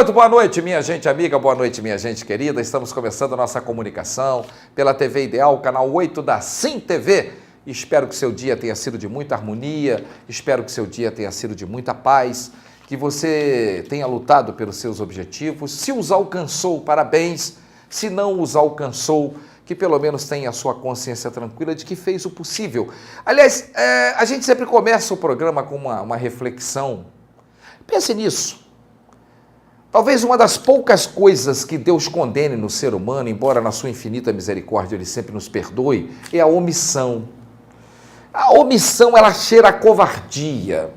Muito boa noite, minha gente amiga, boa noite, minha gente querida. Estamos começando a nossa comunicação pela TV Ideal, canal 8 da Sim TV. Espero que seu dia tenha sido de muita harmonia, espero que seu dia tenha sido de muita paz, que você tenha lutado pelos seus objetivos. Se os alcançou, parabéns. Se não os alcançou, que pelo menos tenha a sua consciência tranquila de que fez o possível. Aliás, a gente sempre começa o programa com uma reflexão. Pense nisso. Talvez uma das poucas coisas que Deus condene no ser humano, embora na sua infinita misericórdia Ele sempre nos perdoe, é a omissão. A omissão, ela cheira a covardia.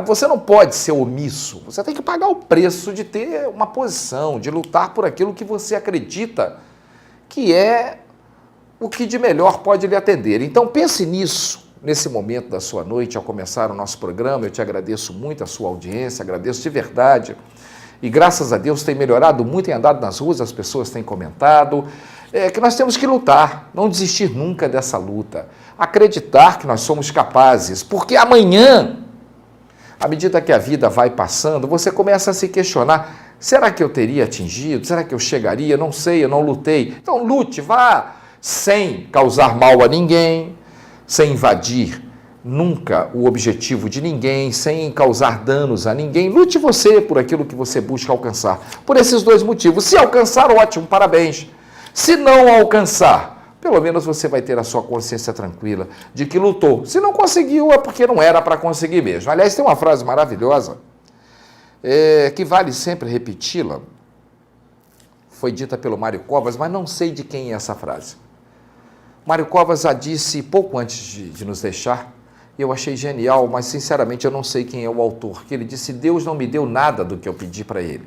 Você não pode ser omisso, você tem que pagar o preço de ter uma posição, de lutar por aquilo que você acredita que é o que de melhor pode lhe atender. Então pense nisso, nesse momento da sua noite, ao começar o nosso programa. Eu te agradeço muito a sua audiência, agradeço de verdade. E graças a Deus tem melhorado muito, tem andado nas ruas, as pessoas têm comentado, que nós temos que lutar, não desistir nunca dessa luta, acreditar que nós somos capazes, porque amanhã, à medida que a vida vai passando, você começa a se questionar, será que eu teria atingido? Será que eu chegaria? Não sei, eu não lutei. Então lute, vá sem causar mal a ninguém, sem invadir nunca o objetivo de ninguém, sem causar danos a ninguém. Lute você por aquilo que você busca alcançar. Por esses dois motivos. Se alcançar, ótimo, parabéns. Se não alcançar, pelo menos você vai ter a sua consciência tranquila de que lutou. Se não conseguiu, é porque não era para conseguir mesmo. Aliás, tem uma frase maravilhosa, que vale sempre repeti-la. Foi dita pelo Mário Covas, mas não sei de quem é essa frase. Mário Covas a disse pouco antes de nos deixar. Eu achei genial, mas sinceramente eu não sei quem é o autor, que ele disse: Deus não me deu nada do que eu pedi para ele,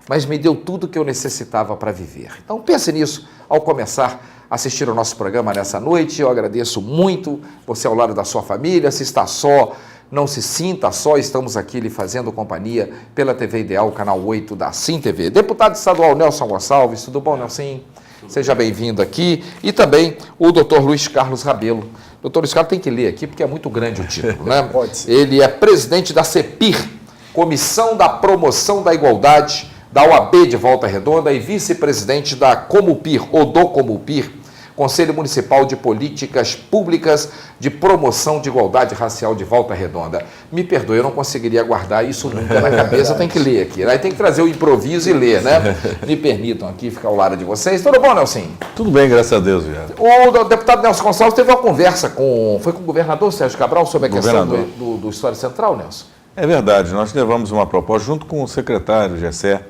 mas me deu tudo que eu necessitava para viver. Então pense nisso ao começar a assistir ao nosso programa nessa noite. Eu agradeço muito você ao lado da sua família. Se está só, não se sinta só, estamos aqui lhe fazendo companhia pela TV Ideal, canal 8 da Sim TV. Deputado estadual Nelson Gonçalves, tudo bom, Nelson? Seja bem-vindo aqui. E também o doutor Luiz Carlos Rabelo. Doutor Luiz Carlos tem que ler aqui porque é muito grande o título, né? Pode ser. Ele é presidente da CEPIR, Comissão da Promoção da Igualdade da OAB de Volta Redonda, e vice-presidente da Comupir, ou do Comupir, Conselho Municipal de Políticas Públicas de Promoção de Igualdade Racial de Volta Redonda. Me perdoe, eu não conseguiria guardar isso nunca na cabeça, tem que ler aqui, né? Tem que trazer o improviso e ler, né? Me permitam aqui ficar ao lado de vocês. Tudo bom, Nelson? Tudo bem, graças a Deus, Viado. O deputado Nelson Gonçalves teve uma conversa foi com o governador Sérgio Cabral sobre a questão do História Central, Nelson? É verdade, nós levamos uma proposta junto com o secretário Gessé,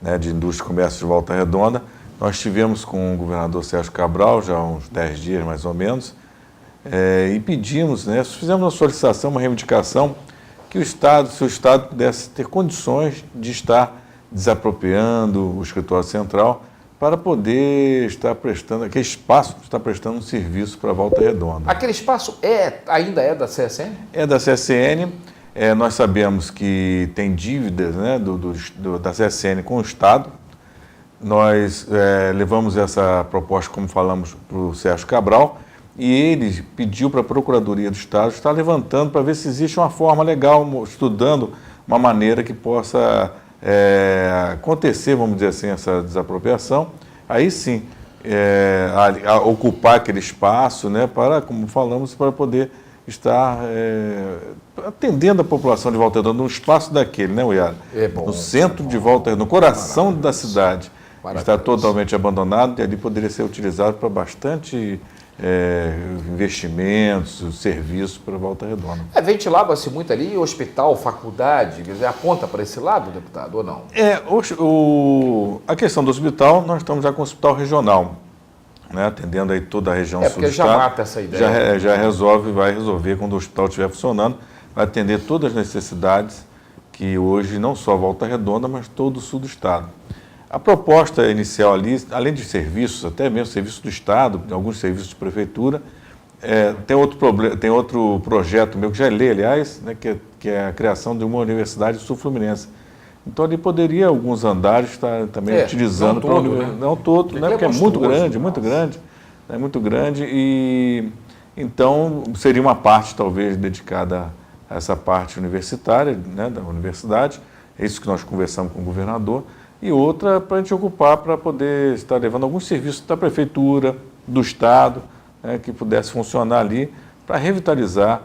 né, de Indústria e Comércio de Volta Redonda. Nós estivemos com o governador Sérgio Cabral já há uns 10 dias, mais ou menos, e pedimos, né, fizemos uma solicitação, uma reivindicação, que o Estado, se o Estado pudesse ter condições de estar desapropriando o escritório central para poder estar prestando, aquele espaço está prestando um serviço para a Volta Redonda. Aquele espaço ainda é da CSN? É da CSN. Nós sabemos que tem dívidas, né, da CSN com o Estado. Nós levamos essa proposta, como falamos, para o Sérgio Cabral, e ele pediu para a Procuradoria do Estado estar levantando para ver se existe uma forma legal, estudando uma maneira que possa acontecer, vamos dizer assim, essa desapropriação. Aí sim, ocupar aquele espaço, né, para, como falamos, para poder estar atendendo a população de Volta Redonda, no espaço daquele, né, Uiara? No centro de Volta Redonda, no coração da cidade. Está totalmente abandonado e ali poderia ser utilizado para bastante investimentos, serviços para Volta Redonda. Ventilava-se muito ali, hospital, faculdade, quer dizer, aponta para esse lado, deputado, ou não? A questão do hospital, nós estamos já com o hospital regional, né, atendendo aí toda a região sul do estado. Já mata essa ideia. Vai resolver quando o hospital estiver funcionando, vai atender todas as necessidades que hoje, não só Volta Redonda, mas todo o sul do estado. A proposta inicial ali, além de serviços, até mesmo serviços do Estado, alguns serviços de prefeitura, tem outro projeto meu, que já lê, aliás, né, que é a criação de uma universidade sul-fluminense. Então ali poderia alguns andares estar também utilizando. Não todo, né, porque é muito grande, e então seria uma parte talvez dedicada a essa parte universitária, né, da universidade, É isso que nós conversamos com o governador. E outra para a gente ocupar para poder estar levando alguns serviços da prefeitura, do Estado, que pudesse funcionar ali para revitalizar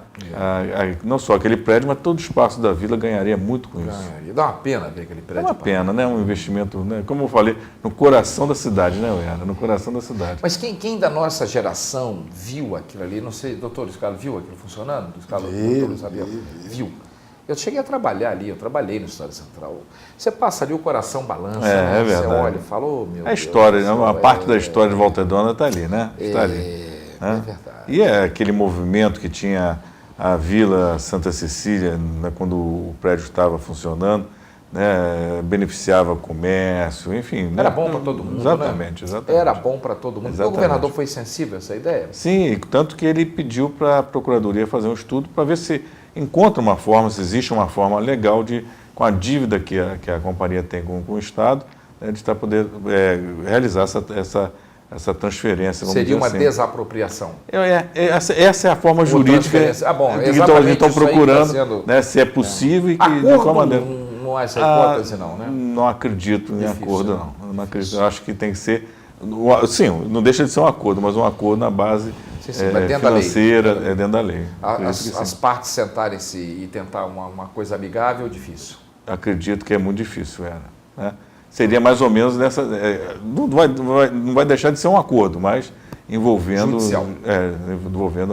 não só aquele prédio, mas todo o espaço da vila ganharia muito com isso. E dá uma pena ver aquele prédio. É uma pena, né? Um investimento, né? Como eu falei, no coração da cidade, né, Uera? No coração da cidade. Mas quem da nossa geração viu aquilo ali, não sei, doutor Luiz Carlos, viu aquilo funcionando? Viu. Eu cheguei a trabalhar ali, eu trabalhei no História Central. Você passa ali, o coração balança, né? É verdade. Você olha e fala, oh, meu Deus. A história, né? Uma parte da história de Volta Redonda está ali, né? Está ali. É verdade. E é aquele movimento que tinha a Vila Santa Cecília, né, quando o prédio estava funcionando, né, beneficiava o comércio, enfim. Era né? bom para todo mundo, Exatamente. Era bom para todo mundo. Exatamente. O governador foi sensível a essa ideia? Sim, tanto que ele pediu para a Procuradoria fazer um estudo para ver se encontra uma forma, se existe uma forma legal de, com a dívida que a companhia tem com o Estado, né, de estar poder realizar essa transferência. Seria uma assim. Desapropriação. Essa é a forma jurídica que estão procurando, sendo, né, se é possível e que acordo, de qual maneira. Não há essa hipótese, não, né? Não acredito em Difícil, acordo, não. Não acredito. Eu acho que tem que ser. Sim, não deixa de ser um acordo, mas um acordo na base financeira, dentro da lei. As partes sentarem-se e tentar uma coisa amigável, difícil. Acredito que é muito difícil, né? Seria mais ou menos nessa. Não vai deixar de ser um acordo, mas envolvendo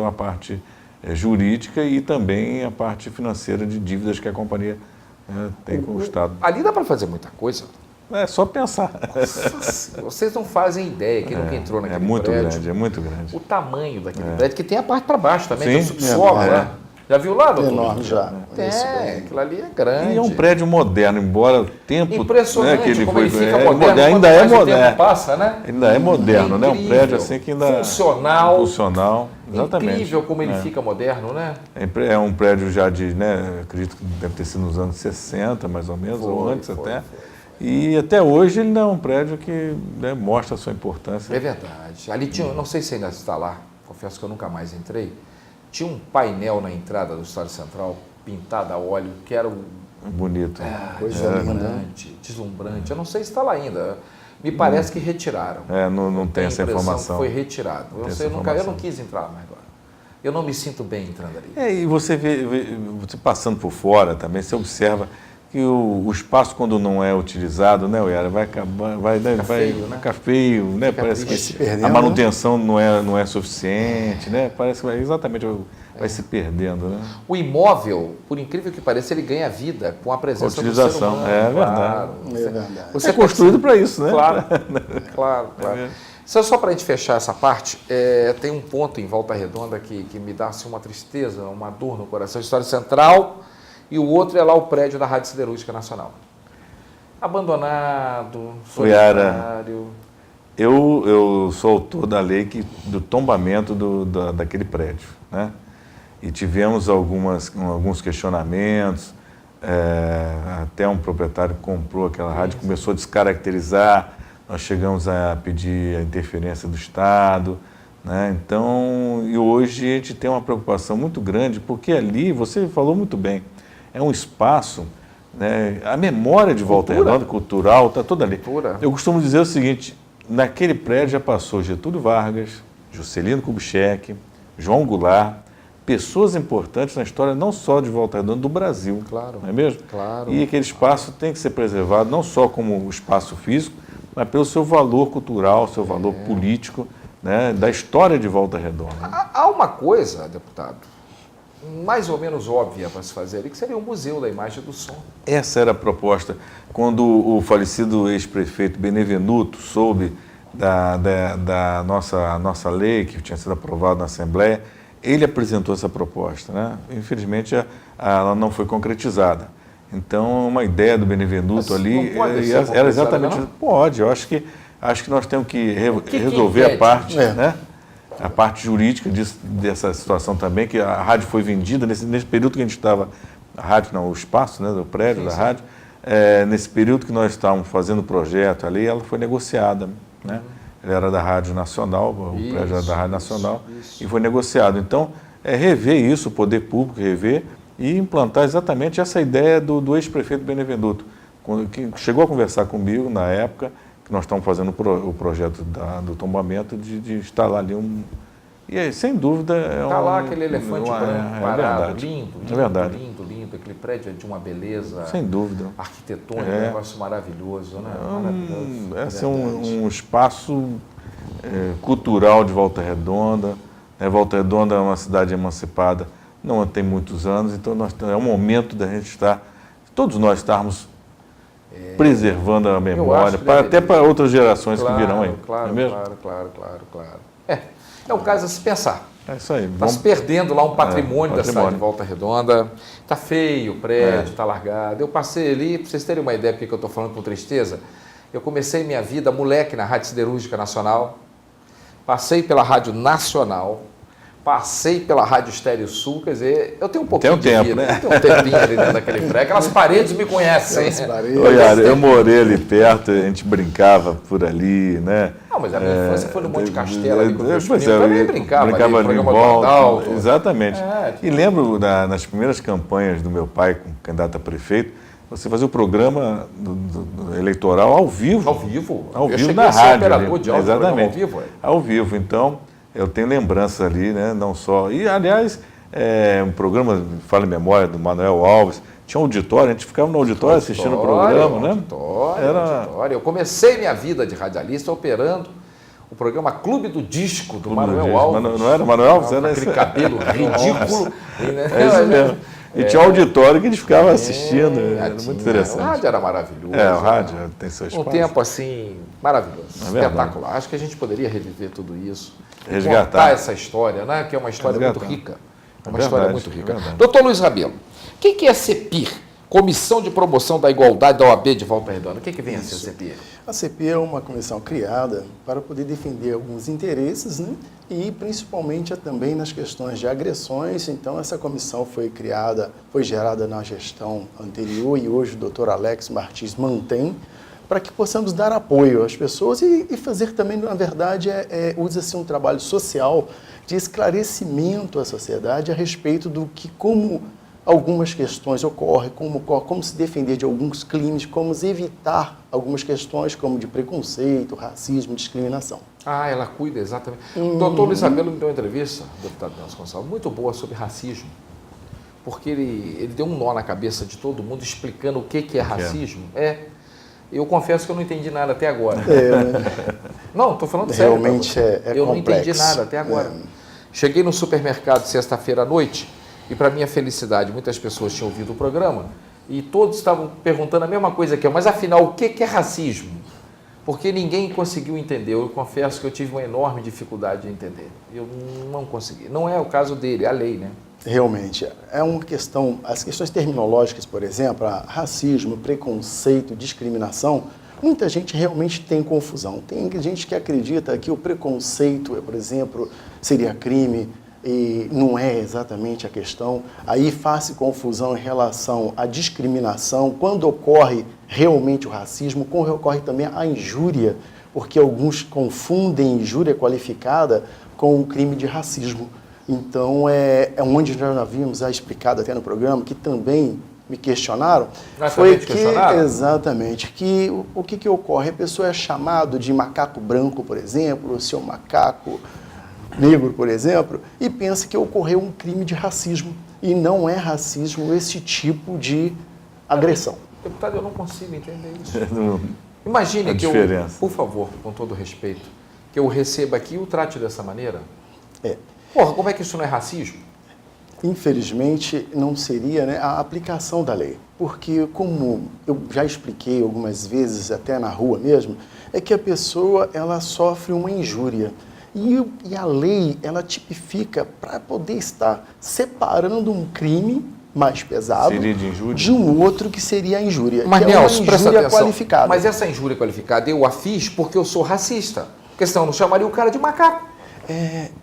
uma parte jurídica e também a parte financeira de dívidas que a companhia tem com o Estado. Ali dá para fazer muita coisa. É só pensar. Nossa, vocês não fazem ideia, quem nunca entrou naquele prédio. É muito grande. O tamanho daquele prédio, que tem a parte para baixo também, Sim, tem o subsolo, né? Já viu lá, doutor? Enorme, já. Aquilo ali é grande. E é um prédio moderno, embora o tempo... Impressionante que ele como foi, ele fica moderno, ainda é moderno. Tempo passa, né? Ainda é moderno, né? Um prédio assim que ainda... Funcional, exatamente. Incrível como ele fica moderno, né? É um prédio já de, né, acredito que deve ter sido nos anos 60, mais ou menos, ou antes até. E até hoje ele não é um prédio que, né, mostra a sua importância. É verdade. Ali tinha, não sei se ainda está lá, confesso que eu nunca mais entrei, tinha um painel na entrada do História Central, pintado a óleo, que era bonito. Deslumbrante. Eu não sei se está lá ainda. Me parece que retiraram. Não tem essa informação. Foi retirado. Eu não quis entrar mais agora. Eu não me sinto bem entrando ali. E você você passando por fora também, você observa que o espaço, quando não é utilizado, né, Uera, vai ficar feio, né? Parece que a manutenção não é suficiente, né? Parece que vai se perdendo, né? O imóvel, por incrível que pareça, ele ganha vida com a presença utilização, do ser humano. É verdade. Claro. É verdade. Você é construído para isso, né? Claro. Só para a gente fechar essa parte, tem um ponto em Volta Redonda que me dá assim, uma tristeza, uma dor no coração. História Central, e o outro é lá o prédio da Rádio Siderúrgica Nacional. Abandonado, solitário. Eu sou autor da lei do tombamento daquele prédio, né? E tivemos alguns questionamentos, até um proprietário que comprou aquela rádio, começou a descaracterizar, nós chegamos a pedir a interferência do Estado, né? Então, e hoje a gente tem uma preocupação muito grande, porque ali, você falou muito bem, é um espaço, né, a memória de Volta Redonda, cultural, está toda ali. Eu costumo dizer o seguinte, naquele prédio já passou Getúlio Vargas, Juscelino Kubitschek, João Goulart, pessoas importantes na história não só de Volta Redonda, do Brasil. Claro. Não é mesmo? Claro. E aquele espaço tem que ser preservado não só como espaço físico, mas pelo seu valor cultural, seu valor político, né, da história de Volta Redonda. Há uma coisa, deputado, mais ou menos óbvia para se fazer ali, que seria o Museu da Imagem e do Som. Essa era a proposta. Quando o falecido ex-prefeito Benevenuto soube da nossa lei, que tinha sido aprovada na Assembleia, ele apresentou essa proposta, né? Infelizmente, ela não foi concretizada. Então, uma ideia do Benevenuto ali era exatamente... Pode, eu acho que nós temos que resolver a parte, né? A parte jurídica dessa situação também, que a rádio foi vendida nesse período que a gente estava, a rádio não, o espaço, né, do prédio da rádio, nesse período que nós estávamos fazendo o projeto ali, ela foi negociada, né? Ela era da Rádio Nacional, o prédio era da Rádio Nacional, e foi negociado. Então, rever isso, o poder público rever, e implantar exatamente essa ideia do ex-prefeito Benevenuto. que chegou a conversar comigo na época, que nós estamos fazendo o projeto do tombamento, de instalar ali um... E aí, sem dúvida... Está lá aquele elefante branco parado, lindo, lindo. Aquele prédio é de uma beleza... Sem dúvida. Arquitetônica, um negócio maravilhoso, né? Maravilhoso. Esse é um espaço cultural de Volta Redonda. Volta Redonda é uma cidade emancipada, não tem muitos anos, então é um momento da gente todos nós estarmos preservando a memória, até para outras gerações que virão aí. Claro, não é mesmo? Claro. É um caso a se pensar. É isso aí. Está se perdendo lá um patrimônio da cidade de Volta Redonda. Está feio o prédio, está largado. Eu passei ali, para vocês terem uma ideia do que eu estou falando com tristeza, eu comecei minha vida moleque na Rádio Siderúrgica Nacional, passei pela Rádio Nacional, passei pela Rádio Estéreo Sul, quer dizer, eu tenho um pouquinho de vida, né? Eu tenho um tempinho ali dentro daquele prédio, aquelas paredes me conhecem. Eu morei ali perto, a gente brincava por ali, né? Não, mas a minha infância foi no Monte Castelo, ali com meus primos, eu também brincava ali, em volta, do exatamente. E lembro nas primeiras campanhas do meu pai, como candidato a prefeito, você fazia o programa eleitoral ao vivo. Ao vivo na rádio. Operador de áudio, exatamente. Ao vivo. Ao vivo, então... Eu tenho lembrança ali, né? Não só... E, aliás, um programa, fala em memória, do Manuel Alves, tinha um auditório, a gente ficava no auditório assistindo o programa, né? Auditório. Eu comecei minha vida de radialista operando o programa Clube do Disco, do Manuel Alves. Não era Manuel Alves? Era aquele cabelo ridículo. É isso mesmo. E tinha um auditório que a gente ficava assistindo, era muito interessante. O rádio era maravilhoso. O rádio tem seu espaço. Um tempo assim, maravilhoso, espetacular. Acho que a gente poderia reviver tudo isso. Resgatar. Contar essa história, né? Que é uma história muito rica. História muito rica. Verdade. Doutor Luiz Rabelo, o que é a CEPIR? Comissão de Promoção da Igualdade da OAB de Volta Redonda. O que vem a ser a CEPIR? A CEPIR é uma comissão criada para poder defender alguns interesses, né? E principalmente também nas questões de agressões. Então, essa comissão foi gerada na gestão anterior e hoje o doutor Alex Martins mantém, para que possamos dar apoio às pessoas e fazer também, na verdade, usa-se um trabalho social de esclarecimento à sociedade a respeito do que, como algumas questões ocorrem, como se defender de alguns crimes, como evitar algumas questões como de preconceito, racismo, discriminação. Ela cuida, exatamente. O doutor Luiz Rabelo me deu uma entrevista, deputado Nelson Gonçalves, muito boa sobre racismo, porque ele deu um nó na cabeça de todo mundo explicando o que é racismo. Eu confesso que eu não entendi nada até agora. Não, estou falando sério. Realmente eu complexo. não entendi nada até agora. Cheguei no supermercado sexta-feira à noite e, para minha felicidade, muitas pessoas tinham ouvido o programa e todos estavam perguntando a mesma coisa que eu. Mas, afinal, o que é racismo? Porque ninguém conseguiu entender. Eu confesso que eu tive uma enorme dificuldade de entender. Eu não consegui. Não é o caso dele, é a lei, né? Realmente, é uma questão, as questões terminológicas, por exemplo, racismo, preconceito, discriminação, muita gente realmente tem confusão. Tem gente que acredita que o preconceito, por exemplo, seria crime e não é exatamente a questão. Aí faz-se confusão em relação à discriminação, quando ocorre realmente o racismo, quando ocorre também a injúria, porque alguns confundem injúria qualificada com o crime de racismo. Então, onde nós havíamos explicado até no programa, que também me questionaram, foi que, exatamente, que o que ocorre? A pessoa é chamado de macaco branco, por exemplo, ou seu macaco negro, por exemplo, e pensa que ocorreu um crime de racismo. E não é racismo esse tipo de agressão. Deputado, eu não consigo entender isso. Imagine que eu, por favor, com todo respeito, que eu receba aqui e o trate dessa maneira. Porra, como é que isso não é racismo? Infelizmente, não seria, né, a aplicação da lei. Porque, como eu já expliquei algumas vezes, até na rua mesmo, é que a pessoa ela sofre uma injúria. E a lei, ela tipifica para poder estar separando um crime mais pesado de um outro que seria a injúria. Mas, Nelson, presta atenção. Qualificada. Mas essa injúria qualificada eu a fiz porque eu sou racista. Porque senão eu não chamaria o cara de macaco.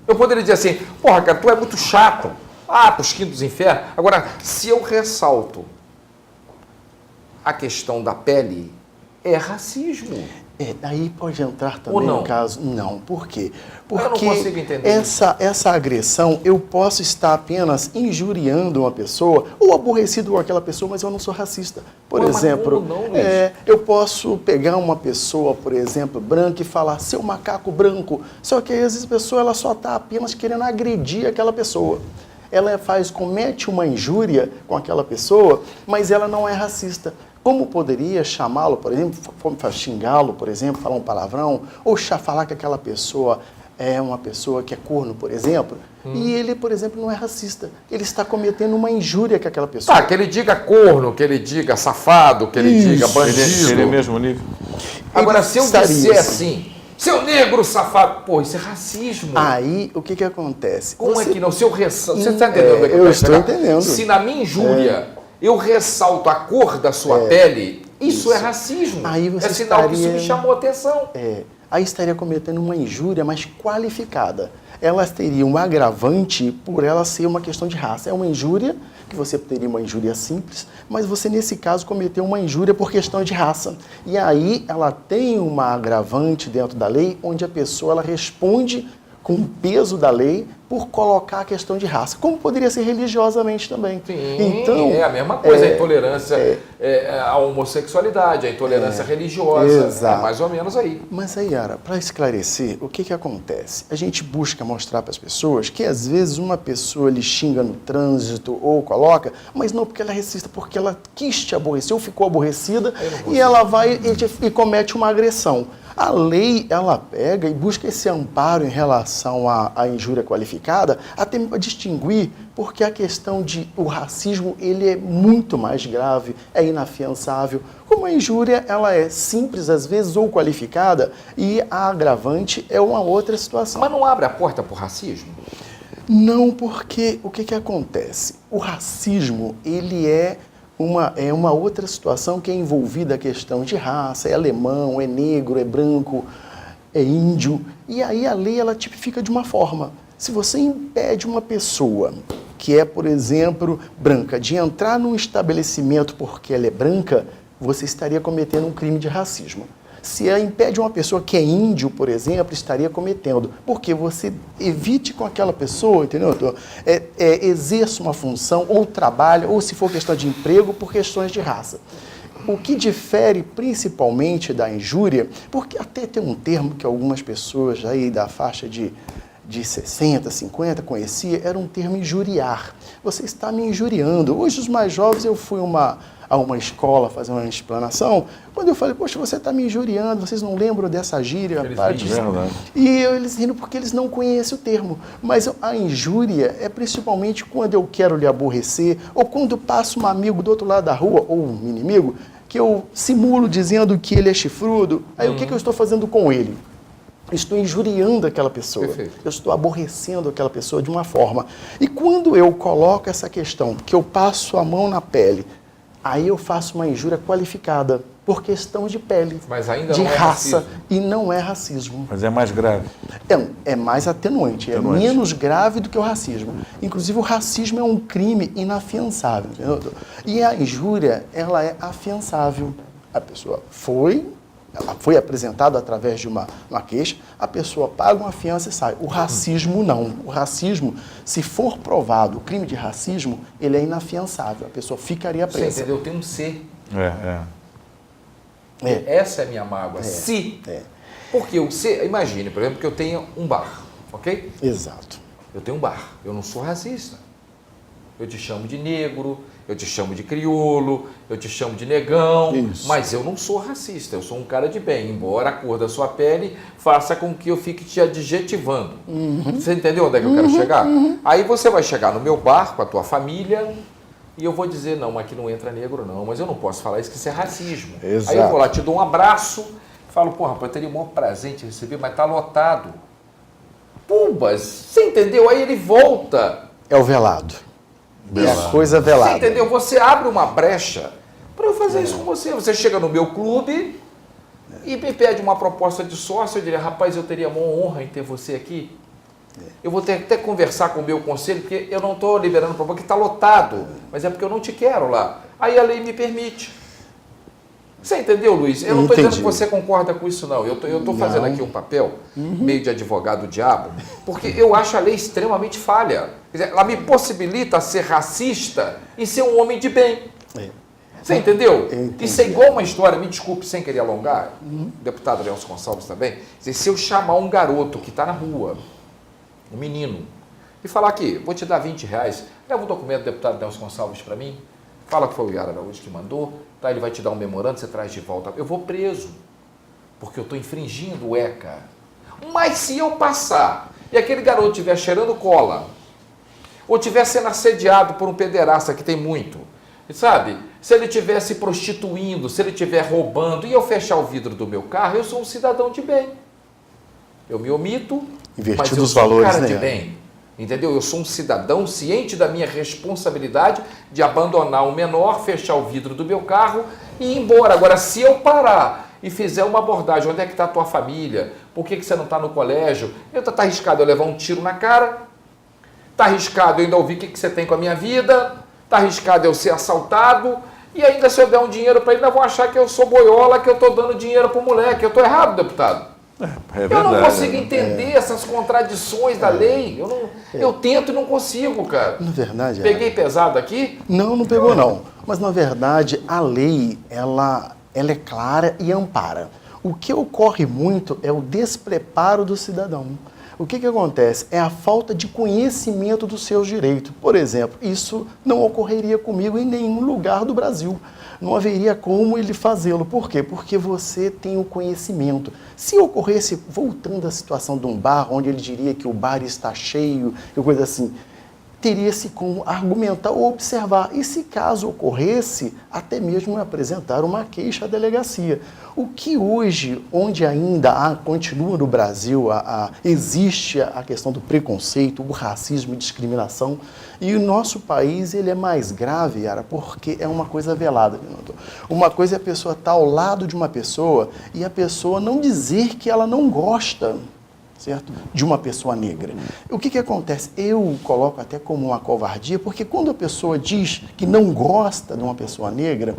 Eu poderia dizer assim, porra, cara, tu é muito chato. Pros quintos dos infernos. Agora, se eu ressalto a questão da pele, é racismo. Daí pode entrar Ou também não? no caso. Não, por quê? Eu não Porque consigo entender essa agressão, eu posso estar apenas injuriando uma pessoa ou aborrecido com aquela pessoa, mas eu não sou racista. Por Ué, mas exemplo, como não, Luiz? eu posso pegar uma pessoa, por exemplo, branca e falar, seu macaco branco, só que às vezes a pessoa ela só está apenas querendo agredir aquela pessoa. Ela comete uma injúria com aquela pessoa, mas ela não é racista. Como poderia chamá-lo, por exemplo, xingá-lo, por exemplo, falar um palavrão, ou falar que aquela pessoa é uma pessoa que é corno, por exemplo, e ele, por exemplo, não é racista. Ele está cometendo uma injúria com aquela pessoa. Tá, que ele diga corno, que ele diga safado, que ele diga bandido. Seria o mesmo nível? Agora, Ele se eu estaria disser assim. assim, seu negro safado, pô, isso é racismo. Aí, o que acontece? Como é que não? Se eu ressalto... Você está entendendo? onde é que eu quero estou chegar? entendendo. Se na minha injúria eu ressalto a cor da sua pele, isso é racismo. Aí você é sinal que isso estaria- me chamou a atenção. Aí estaria cometendo uma injúria mais qualificada. Ela teria um agravante por ela ser uma questão de raça. É uma injúria, que você teria uma injúria simples, mas você, nesse caso, cometeu uma injúria por questão de raça. E aí ela tem uma agravante dentro da lei, onde a pessoa ela responde com o peso da lei por colocar a questão de raça, como poderia ser religiosamente também. Sim, Então, é a mesma coisa, a intolerância à homossexualidade, a intolerância religiosa, exato. é mais ou menos aí. Mas aí, Yara, para esclarecer, o que acontece? A gente busca mostrar para as pessoas que às vezes uma pessoa lhe xinga no trânsito ou coloca, mas não porque ela é racista, porque ela quis te aborrecer ou ficou aborrecida e ela vai e comete uma agressão. A lei, ela pega e busca esse amparo em relação à injúria qualificada, até para distinguir, porque a questão o racismo, ele é muito mais grave, é inafiançável. Como a injúria, ela é simples às vezes ou qualificada, e a agravante é uma outra situação. Mas não abre a porta para o racismo? Não, porque o que acontece? O racismo, ele é uma outra situação que é envolvida a questão de raça, é alemão, é negro, é branco, é índio. E aí a lei, ela tipifica de uma forma. Se você impede uma pessoa que é, por exemplo, branca, de entrar num estabelecimento porque ela é branca, você estaria cometendo um crime de racismo. Se impede uma pessoa que é índio, por exemplo, estaria cometendo. Porque você evite com aquela pessoa, entendeu? Exerça uma função, ou trabalha, ou se for questão de emprego, por questões de raça. O que difere principalmente da injúria, porque até tem um termo que algumas pessoas aí da faixa de 60, 50 conhecia, era um termo injuriar. Você está me injuriando. Hoje, os mais jovens, eu fui a uma escola fazer uma explanação, quando eu falei, poxa, você está me injuriando, vocês não lembram dessa gíria? E eles rindo porque eles não conhecem o termo. Mas a injúria é principalmente quando eu quero lhe aborrecer, ou quando passa um amigo do outro lado da rua, ou um inimigo, que eu simulo dizendo que ele é chifrudo, aí o que eu estou fazendo com ele? Estou injuriando aquela pessoa. Perfeito. Eu estou aborrecendo aquela pessoa de uma forma. E quando eu coloco essa questão, que eu passo a mão na pele, aí eu faço uma injúria qualificada, por questão de pele, Mas ainda de não é raça, racismo. e não é racismo. Mas é mais grave. É mais atenuante, é menos grave do que o racismo. Inclusive, o racismo é um crime inafiançável. Entendeu? E a injúria, ela é afiançável. A pessoa ela foi apresentada através de uma queixa, a pessoa paga uma fiança e sai. O racismo não. O racismo, se for provado o crime de racismo, ele é inafiançável. A pessoa ficaria Você presa. entendeu? Tem um C. É. Essa é a minha mágoa. Se. Porque o C, imagine, por exemplo, que eu tenha um bar, ok? Exato. Eu tenho um bar. Eu não sou racista. Eu te chamo de negro, eu te chamo de crioulo, eu te chamo de negão, mas eu não sou racista, eu sou um cara de bem, embora a cor da sua pele faça com que eu fique te adjetivando. Você entendeu onde é que eu quero chegar? Aí você vai chegar no meu bar com a tua família e eu vou dizer, não, aqui não entra negro não, mas eu não posso falar isso, que isso é racismo. Exato. Aí eu vou lá, te dou um abraço, falo, pô, rapaz, eu teria o maior prazer em te receber, mas tá lotado. Pubas, você entendeu? Aí ele volta. É o velado. É a coisa velada. Você entendeu? Você abre uma brecha para eu fazer isso com você. Você chega no meu clube e me pede uma proposta de sócio, eu diria, rapaz, eu teria uma honra em ter você aqui. Eu vou ter até que conversar com o meu conselho, porque eu não estou liberando proposta, que está lotado, mas é porque eu não te quero lá. Aí a lei me permite. Você entendeu, Luiz? Eu não estou dizendo que Entendi. você concorda com isso, não. Eu estou fazendo aqui um papel meio de advogado do diabo, porque eu acho a lei extremamente falha. Quer dizer, ela me possibilita ser racista e ser um homem de bem. Você entendeu? Isso é igual uma história, me desculpe sem querer alongar, o deputado Nelson Gonçalves também. Quer dizer, se eu chamar um garoto que está na rua, um menino, e falar aqui, vou te dar R$20, leva o documento do deputado Nelson Gonçalves para mim, fala que foi o Yara Araújo que mandou, tá, ele vai te dar um memorando, você traz de volta. Eu vou preso, porque eu estou infringindo o ECA. Mas se eu passar e aquele garoto estiver cheirando cola, ou estiver sendo assediado por um pederasta, que tem muito, sabe? Se ele estiver se prostituindo, se ele estiver roubando, e eu fechar o vidro do meu carro, eu sou um cidadão de bem. Eu me omito, mas eu Invertido os sou um valores, cara de né? bem. Entendeu? Eu sou um cidadão ciente da minha responsabilidade de abandonar um menor, fechar o vidro do meu carro e ir embora. Agora, se eu parar e fizer uma abordagem, onde é que está a tua família? Por que você não está no colégio? Está arriscado eu levar um tiro na cara? Está arriscado eu ainda ouvir o que você tem com a minha vida? Está arriscado eu ser assaltado? E ainda se eu der um dinheiro para ele, ainda vão achar que eu sou boiola, que eu estou dando dinheiro para o moleque. Eu estou errado, deputado? É verdade. Eu não consigo entender essas contradições da lei. Eu tento e não consigo, cara. Na verdade, Peguei pesado aqui? Não pegou não. Mas na verdade a lei ela é clara e ampara. O que ocorre muito é o despreparo do cidadão. O que acontece? É a falta de conhecimento dos seus direitos. Por exemplo, isso não ocorreria comigo em nenhum lugar do Brasil. Não haveria como ele fazê-lo. Por quê? Porque você tem o conhecimento. Se ocorresse, voltando à situação de um bar, onde ele diria que o bar está cheio, e coisa assim, teria-se como argumentar ou observar. E se caso ocorresse, até mesmo apresentar uma queixa à delegacia. O que hoje, onde ainda continua no Brasil, existe a questão do preconceito, o racismo e discriminação, e o nosso país ele é mais grave, Yara, porque é uma coisa velada. Uma coisa é a pessoa estar ao lado de uma pessoa e a pessoa não dizer que ela não gosta, certo? De uma pessoa negra. O que acontece? Eu coloco até como uma covardia, porque quando a pessoa diz que não gosta de uma pessoa negra,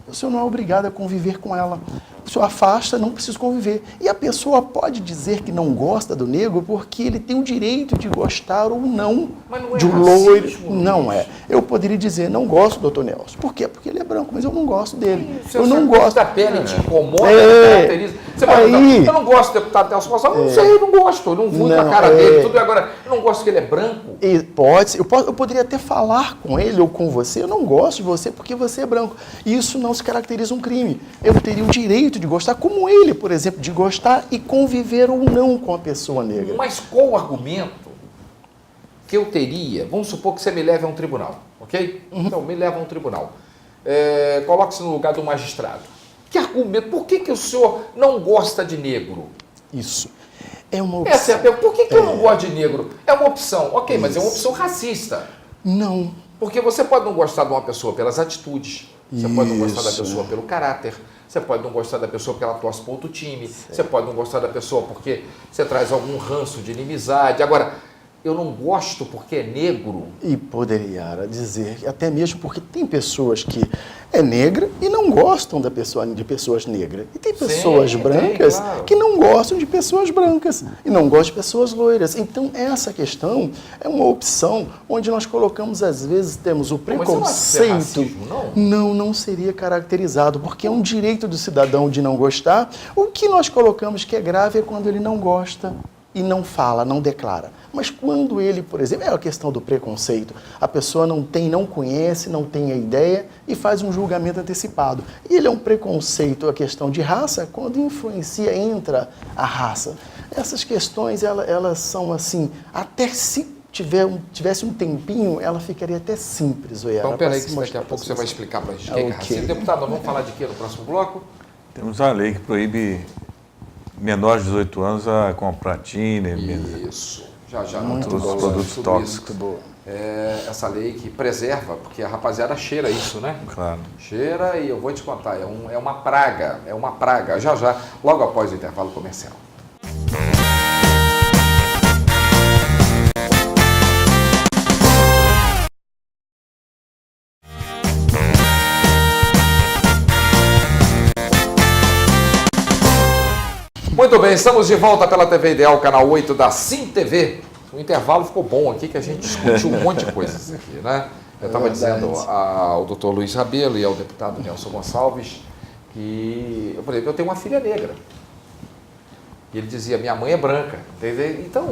o senhor não é obrigado a conviver com ela. O senhor afasta, não precisa conviver. E a pessoa pode dizer que não gosta do negro porque ele tem o direito de gostar ou não, mas não é de um loiro. racismo, Não é. Eu poderia dizer, não gosto do Dr. Nelson. Por quê? Porque ele é branco, mas eu não gosto dele. Se eu a não cor gosto. da pele te incomoda, É. caracteriza. Você vai dizer, eu não gosto do deputado Nelson Gonçalves. Não sei, eu não gosto. Eu não vou com a cara dele. Tudo. Agora, eu não gosto que ele é branco. E pode ser. Eu poderia até falar com ele ou com você, eu não gosto de você porque você é branco. Isso não se caracteriza um crime. Eu teria o direito de gostar, como ele, por exemplo, de gostar e conviver ou não com a pessoa negra. Mas qual o argumento que eu teria? Vamos supor que você me leve a um tribunal, ok? Então, me leva a um tribunal. Coloque-se no lugar do magistrado. Que argumento? Por que o senhor não gosta de negro? Isso. É uma opção. Essa é a pergunta. Por que eu não gosto de negro? É uma opção, ok, mas é uma opção racista. Não. Porque você pode não gostar de uma pessoa pelas atitudes, você pode não gostar da Isso. pessoa pelo caráter, você pode não gostar da pessoa porque ela torce para outro time, você pode não gostar da pessoa porque você traz algum ranço de inimizade. Agora, eu não gosto porque é negro. E poderia Yara, dizer, até mesmo porque tem pessoas que é negra e não gostam de pessoas negras. E tem pessoas brancas claro. que não gostam de pessoas brancas e não gostam de pessoas loiras. Então, essa questão é uma opção onde nós colocamos, às vezes, temos o Mas você não acha que isso é preconceito. racismo, não? Não seria caracterizado, porque é um direito do cidadão de não gostar. O que nós colocamos que é grave é quando ele não gosta e não fala, não declara. Mas quando ele, por exemplo, é a questão do preconceito, a pessoa não conhece, não tem a ideia e faz um julgamento antecipado. E ele é um preconceito, a questão de raça, quando influencia, entra a raça. Essas questões, elas são assim, até se tivesse um tempinho, ela ficaria até simples. Então, peraí que daqui a pouco você vai explicar para a gente o que é racismo. Deputado, nós vamos falar de quê no próximo bloco? Temos a lei que proíbe menores de 18 anos a comprar tiner, Isso. Já Muito nós vamos bom. falar Produtos sobre tóxicos. isso. Essa lei que preserva, porque a rapaziada cheira isso, né? claro. Cheira e eu vou te contar, é uma praga, já, logo após o intervalo comercial. Muito bem, estamos de volta pela TV Ideal, canal 8 da Sim TV. O intervalo ficou bom aqui, que a gente discutiu um monte de coisas aqui, né? Eu estava dizendo ao doutor Luiz Rabelo e ao deputado Nelson Gonçalves que, por exemplo, eu tenho uma filha negra. E ele dizia, minha mãe é branca. Entendeu? Então,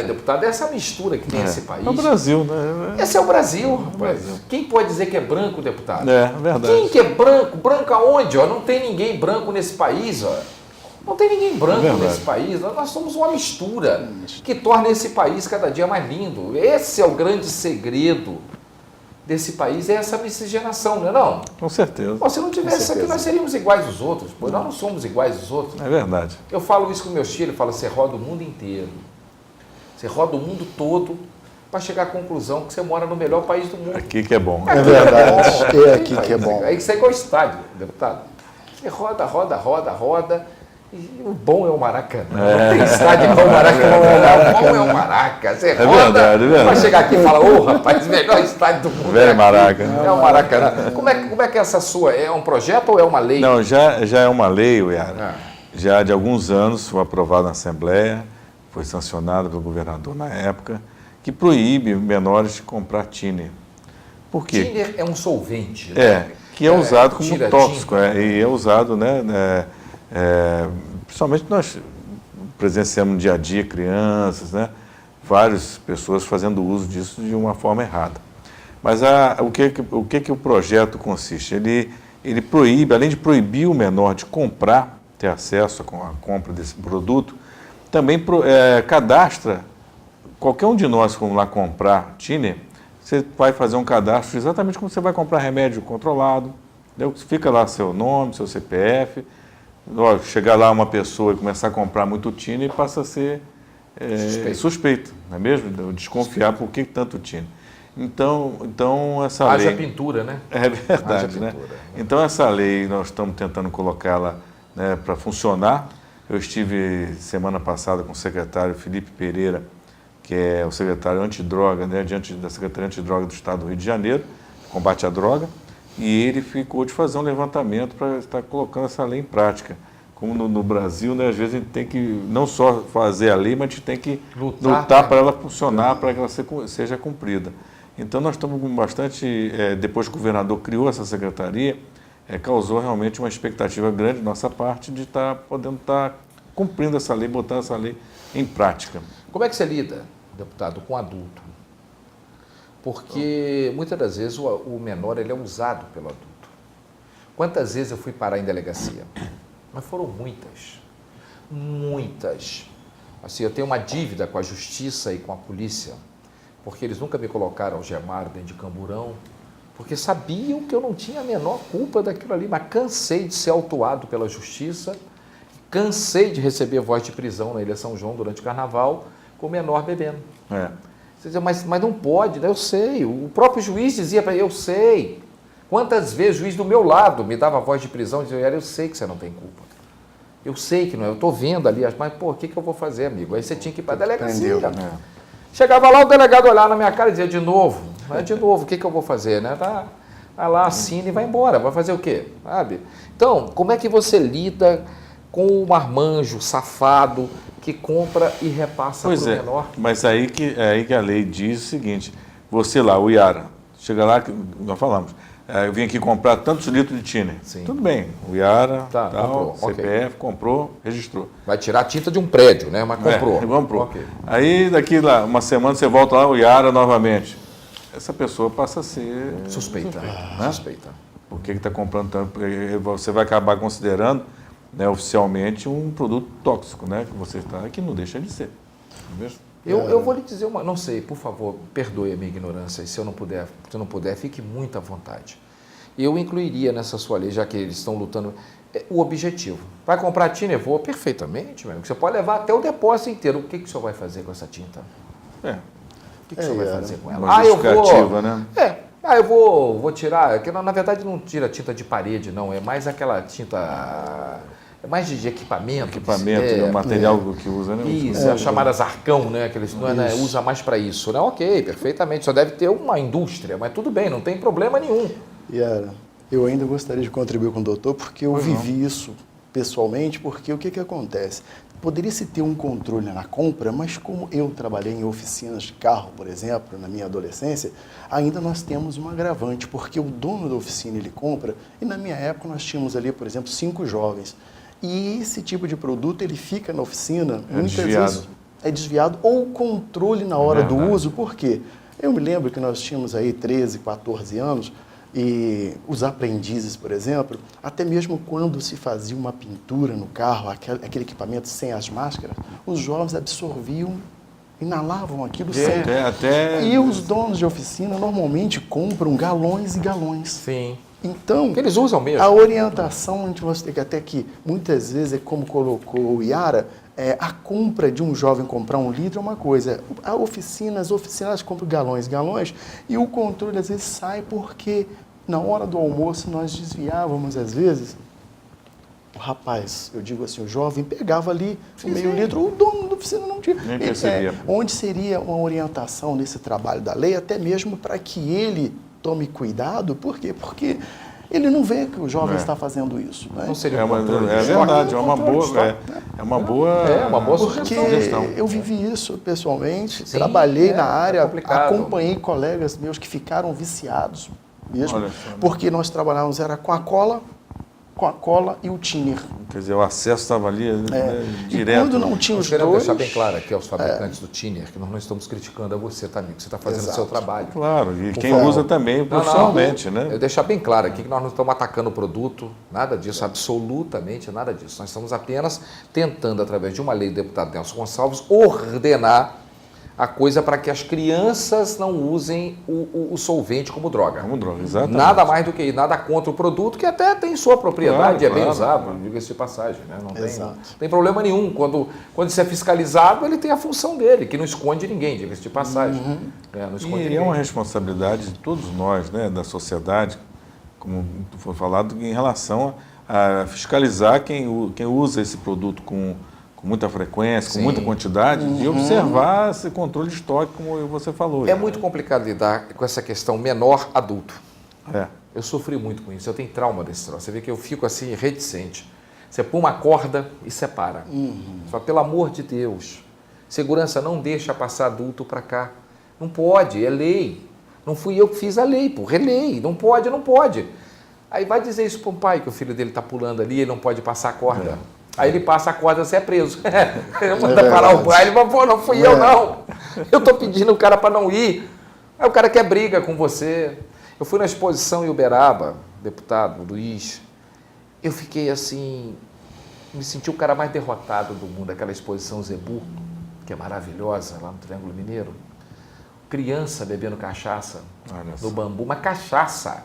deputado, é essa mistura que tem esse país. É o Brasil, né? Esse é o Brasil, rapaz. Quem pode dizer que é branco, deputado? É verdade. Quem que é branco? Branco aonde? Ó? Não tem ninguém branco nesse país. Ó. Não tem ninguém branco nesse país. Nós somos uma mistura que torna esse país cada dia mais lindo. Esse é o grande segredo desse país, é essa miscigenação, não é não? Com certeza. Bom, se não tivesse isso aqui, nós seríamos iguais aos outros. Pois nós não somos iguais aos outros. É verdade. Eu falo isso com meus filhos, eu falo, você roda o mundo inteiro. Você roda o mundo todo para chegar à conclusão que você mora no melhor país do mundo. Aqui que é bom. É verdade. É aqui que é bom. É isso aí igual estádio, deputado. Você roda. E o bom é o Maracanã. Não tem estádio igual o Maracanã. O bom é o Maraca. Você roda, vai chegar aqui e fala, rapaz, melhor estádio do mundo. Velho Maraca. É o Maracanã. Como é que é essa sua? É um projeto ou é uma lei? Não, já é uma lei, Yara. Já de alguns anos foi aprovado na Assembleia, foi sancionado pelo governador na época, que proíbe menores de comprar thinner. Por quê? Thinner é um solvente. Né? Que é usado como tóxico. E é usado, né? Principalmente nós presenciamos no dia a dia crianças, né? Várias pessoas fazendo uso disso de uma forma errada. Mas o que o projeto consiste? Ele proíbe, além de proibir o menor de comprar, ter acesso à compra desse produto, também cadastra, qualquer um de nós que vamos lá comprar thinner, você vai fazer um cadastro exatamente como você vai comprar remédio controlado, entendeu? Fica lá seu nome, seu CPF. Chegar lá uma pessoa e começar a comprar muito thinner, passa a ser suspeito, não é mesmo? Desconfiar por que tanto thinner. Então essa lei... Haja pintura, né? É verdade, né? Então essa lei nós estamos tentando colocá-la, né, para funcionar. Eu estive semana passada com o secretário Felipe Pereira, que é o secretário antidroga, né, diante da Secretaria Antidroga do Estado do Rio de Janeiro, combate à droga. E ele ficou de fazer um levantamento para estar colocando essa lei em prática. Como no Brasil, né, às vezes a gente tem que não só fazer a lei, mas a gente tem que lutar para ela funcionar, para que ela seja cumprida. Então nós estamos com bastante, depois que o governador criou essa secretaria, causou realmente uma expectativa grande de nossa parte de podendo estar cumprindo essa lei, botando essa lei em prática. Como é que você lida, deputado, com adulto? Porque muitas das vezes o menor ele é usado pelo adulto. Quantas vezes eu fui parar em delegacia? Mas foram muitas. Assim, eu tenho uma dívida com a justiça e com a polícia, porque eles nunca me colocaram algemado dentro de camburão, porque sabiam que eu não tinha a menor culpa daquilo ali, mas cansei de ser autuado pela justiça, cansei de receber voz de prisão na Ilha São João durante o carnaval, com o menor bebendo. Você diz, mas não pode, né? Eu sei. O próprio juiz dizia para ele, eu sei. Quantas vezes o juiz do meu lado me dava voz de prisão e dizia, eu sei que você não tem culpa. Eu sei que não é, eu estou vendo ali, mas o que eu vou fazer, amigo? Aí você tinha que ir para a delegacia. Chegava lá, o delegado olhava na minha cara e dizia, de novo, o que eu vou fazer, né? Vai lá, assina e vai embora. Vai fazer o quê? Sabe? Então, como é que você lida com o marmanjo safado que compra e repassa para o menor? Mas aí que a lei diz o seguinte, você lá, o Yara, chega lá, nós falamos, eu vim aqui comprar tantos litros de thinner. Tudo bem, o Yara, comprou, CPF, comprou, registrou. Vai tirar a tinta de um prédio, né? Mas comprou. Comprou. Okay. Aí daqui lá, uma semana você volta lá, o Yara novamente. Essa pessoa passa a ser suspeita. Né? Suspeita. Por que está comprando tanto? Porque você vai acabar considerando, né, oficialmente um produto tóxico, né, que você está, que não deixa de ser. Eu vou lhe dizer uma, não sei, por favor, perdoe a minha ignorância, e se eu não puder, fique muito à vontade. Eu incluiria nessa sua lei, já que eles estão lutando, o objetivo. Vai comprar tinta? Eu vou perfeitamente, meu amigo. Você pode levar até o depósito inteiro. O que o senhor vai fazer com essa tinta? O que o senhor vai fazer com ela? Eu vou, né? Eu vou tirar, que na verdade não tira tinta de parede, não, é mais aquela tinta, é mais de equipamento. O material que usa, né? Isso, as chamadas arcão, né? Que eles usa mais para isso, né? Ok, perfeitamente, só deve ter uma indústria, mas tudo bem, não tem problema nenhum. Yara, eu ainda gostaria de contribuir com o doutor, porque eu vivi isso pessoalmente, porque o que acontece? Poderia-se ter um controle na compra, mas como eu trabalhei em oficinas de carro, por exemplo, na minha adolescência, ainda nós temos um agravante, porque o dono da oficina ele compra, e na minha época nós tínhamos ali, por exemplo, 5 jovens. E esse tipo de produto ele fica na oficina, muitas vezes é desviado, ou controle na hora do uso, por quê? Eu me lembro que nós tínhamos aí 13, 14 anos, e os aprendizes, por exemplo, até mesmo quando se fazia uma pintura no carro, aquele equipamento sem as máscaras, os jovens absorviam, inalavam aquilo sem. E os donos de oficina normalmente compram galões e galões. Sim. Então, porque eles usam mesmo. A orientação, a gente vai ter que até que, muitas vezes, é como colocou o Iara, a compra de um jovem comprar 1 litro é uma coisa. As oficinas compram galões, e o controle às vezes sai porque na hora do almoço nós desviávamos às vezes. O rapaz, eu digo assim, o jovem pegava ali o meio litro, o dono da oficina não tinha. Nem percebia. Onde seria uma orientação nesse trabalho da lei, até mesmo para que ele tome cuidado, por quê? Porque ele não vê que o jovem está fazendo isso. Né? Não seria verdade, é uma boa sugestão. Eu vivi isso pessoalmente, trabalhei na área, acompanhei colegas meus que ficaram viciados mesmo, porque nós trabalhávamos, era com a cola e o thinner. Quer dizer, o acesso estava ali direto. E quando não tinha os dois... Quero deixar bem claro aqui aos fabricantes do thinner que nós não estamos criticando a você, tá, amigo? Você está fazendo o seu trabalho. Claro, e quem usa também profissionalmente, né? Eu deixar bem claro aqui que nós não estamos atacando o produto, nada disso, absolutamente nada disso. Nós estamos apenas tentando, através de uma lei do deputado Nelson Gonçalves, ordenar a coisa para que as crianças não usem o solvente como droga. Como droga, exatamente. Nada mais do que isso, nada contra o produto, que até tem sua propriedade, é bem usado, diga-se de passagem. Né? Não tem problema nenhum. Quando isso é fiscalizado, ele tem a função dele, que não esconde ninguém, diga-se de passagem. Não esconde ninguém. É uma responsabilidade de todos nós, né, da sociedade, como foi falado, em relação a fiscalizar quem usa esse produto com muita frequência, com muita quantidade, e observar esse controle de estoque, como você falou. É muito complicado lidar com essa questão menor-adulto. É. Eu sofri muito com isso, eu tenho trauma desse troço. Você vê que eu fico assim, reticente. Você põe uma corda e separa. Você fala, pelo amor de Deus, segurança não deixa passar adulto para cá. Não pode, é lei. Não fui eu que fiz a lei, porra, é lei. Não pode, não pode. Aí vai dizer isso para um pai, que o filho dele está pulando ali e ele não pode passar a corda. Aí ele passa a corda, você é preso. Manda parar o pai, ele fala, pô, não fui eu não. Eu estou pedindo o cara para não ir. Aí o cara quer briga com você. Eu fui na exposição em Uberaba, deputado Luiz, eu fiquei assim, me senti o cara mais derrotado do mundo, aquela exposição Zebu, que é maravilhosa, lá no Triângulo Mineiro. Criança bebendo cachaça no bambu, uma cachaça.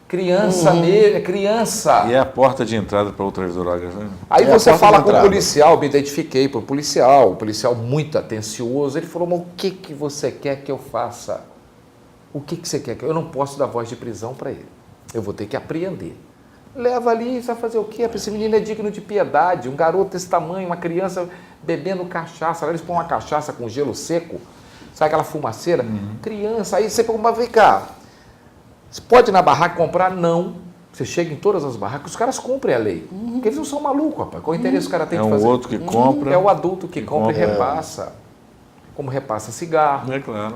Criança mesmo, é criança. E é a porta de entrada para outras drogas, né? Aí você fala com o policial, me identifiquei para o policial muito atencioso, ele falou, mas o que você quer que eu faça? O que você quer? Eu não posso dar voz de prisão para ele, eu vou ter que apreender. Leva ali, você vai fazer o quê? Esse menino é digno de piedade, um garoto desse tamanho, uma criança bebendo cachaça, eles põem uma cachaça com gelo seco, sabe aquela fumaceira? Criança, aí você pergunta, vem cá, você pode ir na barraca comprar? Não. Você chega em todas as barracas, os caras cumprem a lei. Porque eles não são malucos, rapaz. Qual interesse o cara tem de fazer? É o outro que compra. É o adulto que compra e repassa. Como repassa cigarro,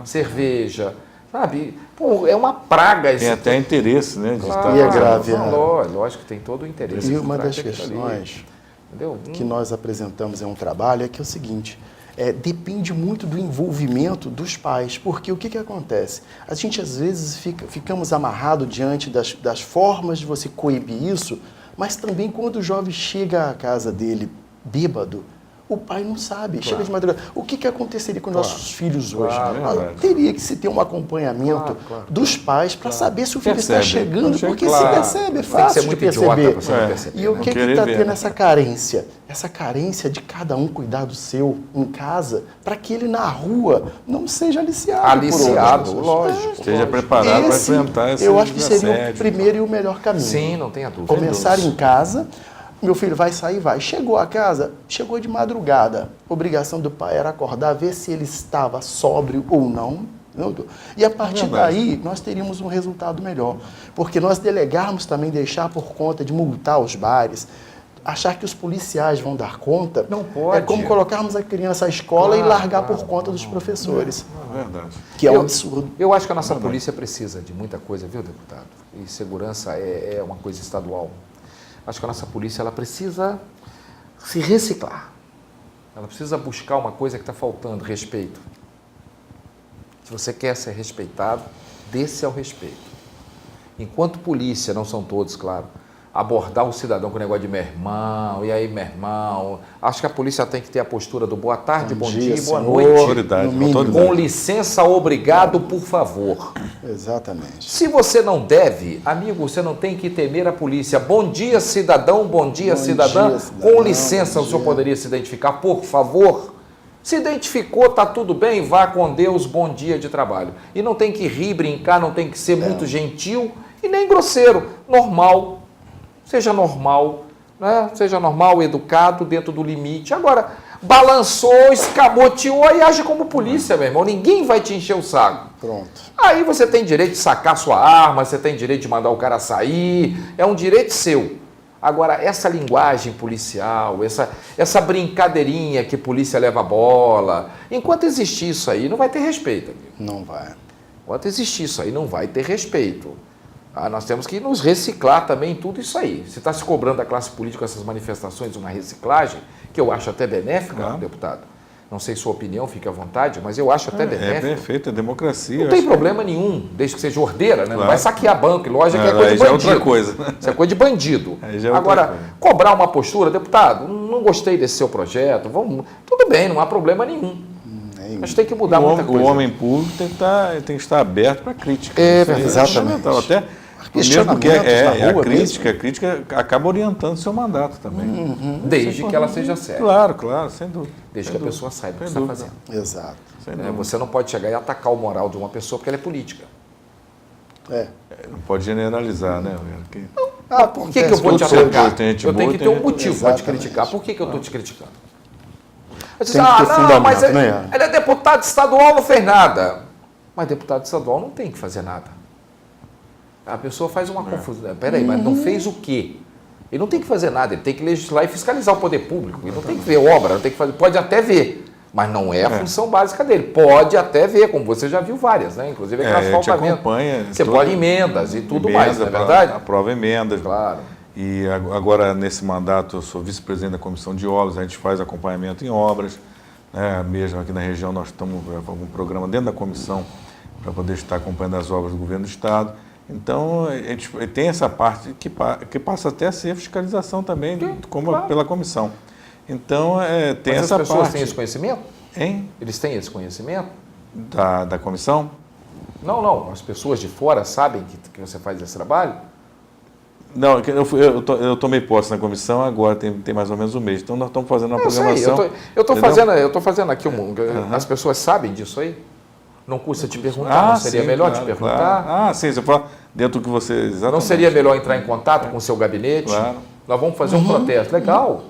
cerveja, sabe? Pô, é uma praga esse. Tem até interesse, né? De estar e é grave. Lógico que tem todo o interesse. E uma das questões que nós apresentamos em um trabalho é que é o seguinte... depende muito do envolvimento dos pais, porque o que acontece? A gente às vezes ficamos amarrados diante das formas de você coibir isso, mas também quando o jovem chega à casa dele bêbado, o pai não sabe, chega de madrugada. O que aconteceria com nossos filhos hoje? Teria que se ter um acompanhamento dos pais para saber se o filho está chegando, porque se percebe, é fácil de perceber. E o que está tendo essa carência? Essa carência de cada um cuidar do seu em casa, para que ele na rua não seja aliciado. Aliciado, lógico. Esteja preparado para enfrentar esse eu acho que seria o primeiro e o melhor caminho. Sim, não tenha dúvida. Começar em casa. Meu filho vai sair, vai. Chegou a casa, chegou de madrugada. A obrigação do pai era acordar, ver se ele estava sóbrio ou não. E a partir daí, nós teríamos um resultado melhor. Porque nós delegarmos também deixar por conta de multar os bares, achar que os policiais vão dar conta, Não pode. é como colocarmos a criança à escola e largar por conta dos professores, É verdade. que é um absurdo. Eu acho que a nossa polícia precisa de muita coisa, viu, deputado? E segurança é uma coisa estadual. Acho que a nossa polícia ela precisa se reciclar. Ela precisa buscar uma coisa que está faltando, respeito. Se você quer ser respeitado, dê-se ao respeito. Enquanto polícia, não são todos, claro, abordar o cidadão com o negócio de meu irmão, e aí meu irmão, acho que a polícia tem que ter a postura do boa tarde, bom dia e boa senhor. noite. Autoridade, no mínimo. autoridade. Com licença, obrigado, por favor. Exatamente. Se você não deve, amigo, você não tem que temer a polícia. Bom dia, cidadão, bom dia, Bom cidadã. dia, cidadão, Com licença, bom o senhor dia. poderia se identificar, por favor? Se identificou, tá tudo bem, vá com Deus, bom dia de trabalho. E não tem que rir, brincar, não tem que ser muito gentil e nem grosseiro. Normal, seja normal, né? Seja normal, educado, dentro do limite. Agora, balançou, escamoteou e age como polícia, meu irmão. Ninguém vai te encher o saco. Pronto. Aí você tem direito de sacar sua arma, você tem direito de mandar o cara sair, é um direito seu. Agora, essa linguagem policial, essa brincadeirinha que polícia leva a bola, enquanto existir isso aí, não vai ter respeito, amigo. Não vai. Enquanto existir isso aí, não vai ter respeito. Ah, nós temos que nos reciclar também em tudo isso aí. Se está se cobrando da classe política essas manifestações, uma reciclagem, que eu acho até benéfica, Claro. deputado. Não sei sua opinião, fique à vontade, mas eu acho até É benéfico. perfeito, é democracia. Não eu tem acho que- problema nenhum, desde que seja ordeira, né? Não Claro. vai saquear banco, e loja que é Aí coisa de já é bandido. outra coisa. Isso é coisa de bandido. Aí já é outra Agora, coisa. cobrar uma postura, deputado, não gostei desse seu projeto, vamos, tudo bem, não há problema nenhum. Mas tem que mudar muita O coisa. homem público tem que estar aberto para crítica. É Isso aí verdade. fundamental. Até mesmo Questionamentos porque na rua a crítica acaba orientando o seu mandato também. Desde que ela seja séria. Claro, sem dúvida. Desde Sem que a dúvida. pessoa saiba o que Sem está dúvida. fazendo. Exato. Sem É, dúvida. você não pode chegar e atacar o moral de uma pessoa porque ela é política. É. Não pode generalizar, né? Que- Ah, Por que eu vou te Todo atacar? mundo tem gente Eu tenho boa, que ter tem um gente- motivo para te Exatamente. criticar. Por que eu estou te criticando? Eu disse, Tem que ter não, fundamento, mas né? ele é deputado estadual, não fez nada. Mas deputado estadual não tem que fazer nada. A pessoa faz uma confusão. Peraí, mas não fez o quê? Ele não tem que fazer nada, ele tem que legislar e fiscalizar o poder público. Ele não tem que ver obra, não tem que fazer. Pode até ver, mas não é a função básica dele. Pode até ver, como você já viu várias, né? Inclusive aquele a gente asfaltamento. acompanha. Você toda- pode emendas e tudo emenda, mais, não é verdade? Aprova emendas. Claro. E agora, nesse mandato, eu sou vice-presidente da Comissão de Obras, a gente faz acompanhamento em obras. Né? Mesmo aqui na região, nós estamos com um programa dentro da comissão para poder estar acompanhando as obras do governo do Estado. Então, a gente tem essa parte que passa até a ser fiscalização também, claro. pela comissão. Então, tem Mas essa as pessoas parte. têm esse conhecimento? Hein? Eles têm esse conhecimento? Da comissão? Não. As pessoas de fora sabem que você faz esse trabalho? Não, eu tomei posse na comissão agora, tem mais ou menos um mês. Então, nós estamos fazendo uma Eu sei, programação. eu tô entendeu? fazendo aqui as pessoas sabem disso aí? Não custa te perguntar, não seria sim, melhor claro, te perguntar? claro. Sim, você fala dentro do que você... Exatamente. Não seria melhor entrar em contato com o seu gabinete? Claro. Nós vamos fazer um protesto. Legal.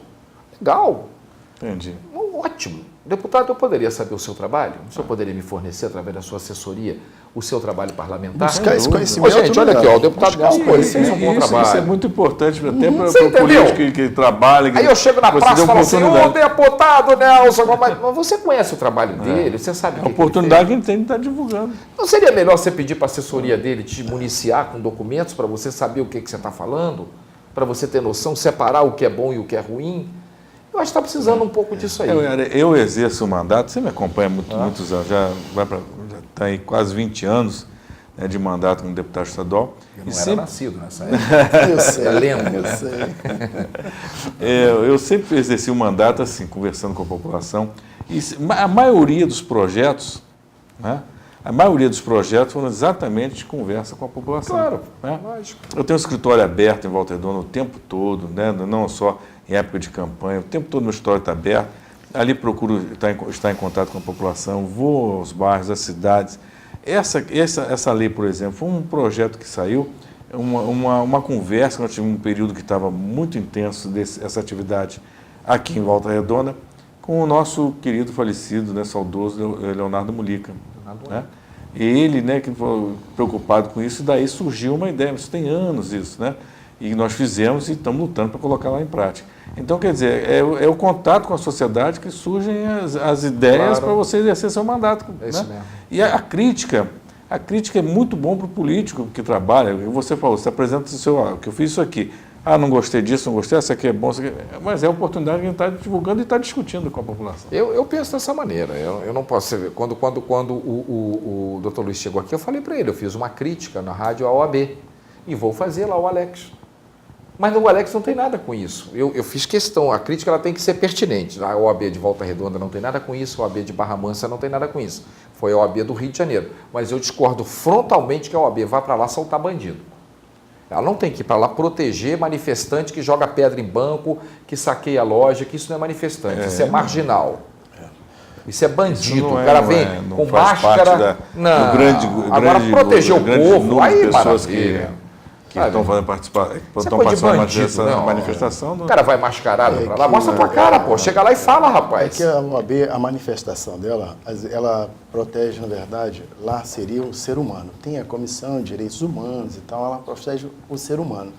Entendi. Ótimo. Deputado, eu poderia saber o seu trabalho? O senhor poderia me fornecer, através da sua assessoria, o seu trabalho parlamentar? Buscar esse dúvida. conhecimento. Ô, gente, olha aqui, ó, o deputado Buscar Gasco, ele fez um bom trabalho. Isso é muito importante até para Você o entendeu? político que trabalha. Aí eu chego na você praça dê e falo assim, ô oportunidade. deputado Nelson, mas você conhece o trabalho dele, você sabe o A que oportunidade que que a gente tem de estar divulgando. ele fez. Não seria melhor você pedir para a assessoria dele te municiar com documentos para você saber o que você está falando? Para você ter noção, separar o que é bom e o que é ruim? Eu acho que está precisando um pouco disso aí. Eu exerço o mandato, você me acompanha muitos anos, já está aí quase 20 anos, né, de mandato como deputado estadual. Eu não era nascido nessa época. Eu sei. Eu lembro. Eu sei. Eu sempre exerci o mandato assim, conversando com a população. E a maioria dos projetos, né, foram exatamente de conversa com a população. Claro, né? lógico. Eu tenho um escritório aberto em Volta Redonda o tempo todo, né, não só em época de campanha, o tempo todo meu escritório está aberto. Ali procuro estar em contato com a população, vou aos bairros, às cidades. Essa lei, por exemplo, foi um projeto que saiu, uma conversa, nós tivemos um período que estava muito intenso essa atividade aqui em Volta Redonda, com o nosso querido falecido, né, saudoso Leonardo Mulica. Né? Ele, né, que foi preocupado com isso, e daí surgiu uma ideia, isso tem anos isso, né? E nós fizemos e estamos lutando para colocar lá em prática. Então, quer dizer, é o contato com a sociedade que surgem as ideias para você exercer seu mandato. É isso né? mesmo. E a crítica é muito bom para o político que trabalha. Você falou, você apresenta o seu, que eu fiz isso aqui. Ah, não gostei disso, não gostei, essa aqui é bom, mas é a oportunidade que a gente está divulgando e está discutindo com a população. Eu penso dessa maneira, eu não posso ver. Quando o Dr. Luiz chegou aqui, eu falei para ele, eu fiz uma crítica na rádio à OAB e vou fazer lá o Alex. Mas o Alex não tem nada com isso. Eu fiz questão, a crítica ela tem que ser pertinente. A OAB de Volta Redonda não tem nada com isso, a OAB de Barra Mansa não tem nada com isso. Foi a OAB do Rio de Janeiro. Mas eu discordo frontalmente que a OAB vá para lá soltar bandido. Ela não tem que ir para lá proteger manifestante que joga pedra em banco, que saqueia a loja, que isso não é manifestante, isso é marginal. Isso é bandido. O cara vem com máscara. Não, agora proteger o povo, aí maravilha. Que estão fazendo participando da manifestação. O cara vai mascarado para lá, mostra a tua cara, pô. Chega lá e fala, rapaz. É que a OAB, a manifestação dela, ela protege, na verdade, lá seria o ser humano. Tem a Comissão de Direitos Humanos e tal, ela protege o ser humano.